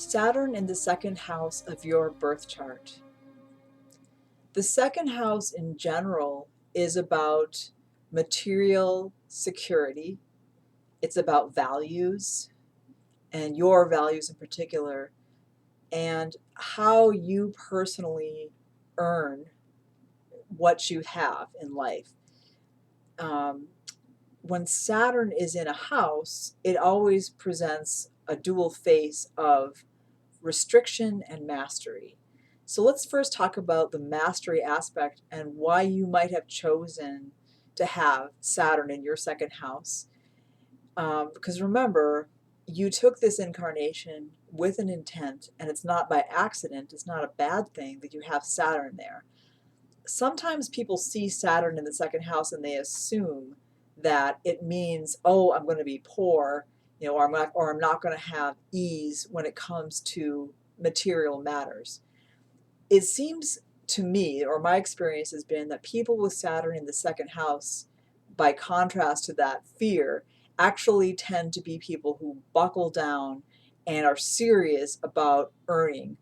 Saturn in the second house of your birth chart. The second house in general is about material security. It's about values, and your values in particular, and how you personally earn what you have in life. When Saturn is in a house, it always presents a dual face of restriction and mastery. So let's first talk about the mastery aspect and why you might have chosen to have Saturn in your second house. Because remember, you took this incarnation with an intent, and it's not by accident, it's not a bad thing that you have Saturn there. Sometimes people see Saturn in the second house and they assume that it means, oh, I'm going to be poor, or I'm not going to have ease when it comes to material matters. It seems to me, or my experience has been, that people with Saturn in the second house, by contrast to that fear, actually tend to be people who buckle down and are serious about earning,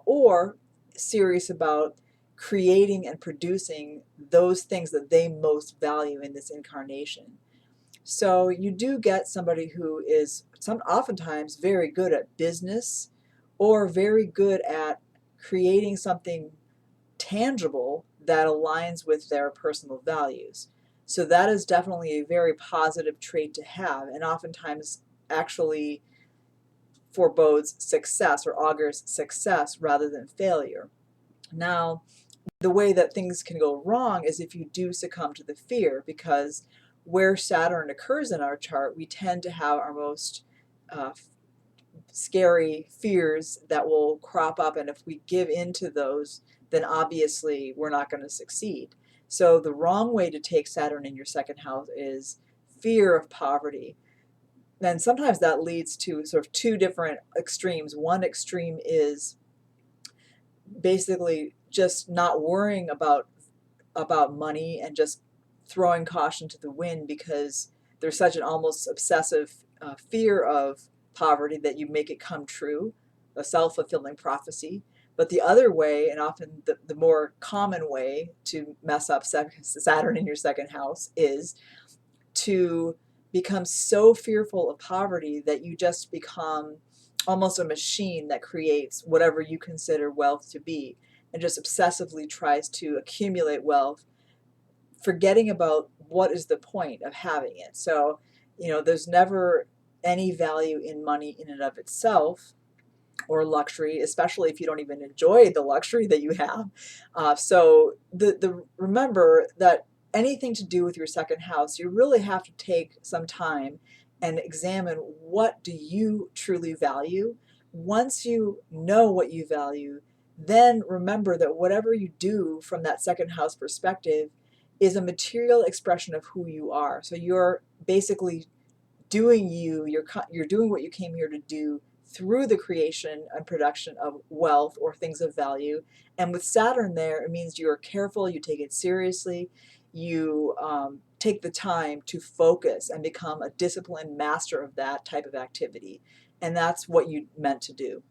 or serious about creating and producing those things that they most value in this incarnation. So you do get somebody who is oftentimes very good at business, or very good at creating something tangible that aligns with their personal values. So that is definitely a very positive trait to have, and oftentimes actually forebodes success or augurs success rather than failure. Now, the way that things can go wrong is if you do succumb to the fear, because where Saturn occurs in our chart, we tend to have our most scary fears that will crop up, and if we give in to those, then obviously we're not going to succeed. So the wrong way to take Saturn in your second house is fear of poverty. And sometimes that leads to sort of two different extremes. One extreme is basically just not worrying about money and just throwing caution to the wind because there's such an almost obsessive fear of poverty that you make it come true, a self-fulfilling prophecy. But the other way, and often the more common way to mess up Saturn in your second house, is to become so fearful of poverty that you just become almost a machine that creates whatever you consider wealth to be, and just obsessively tries to accumulate wealth, forgetting about what is the point of having it. So, there's never any value in money in and of itself, or luxury, especially if you don't even enjoy the luxury that you have. So remember that anything to do with your second house, you really have to take some time and examine, what do you truly value? Once you know what you value, then remember that whatever you do from that second house perspective is a material expression of who you are. So you're basically doing you're doing what you came here to do through the creation and production of wealth or things of value. And with Saturn there, it means you're careful, you take it seriously, you take the time to focus and become a disciplined master of that type of activity. And that's what you meant to do.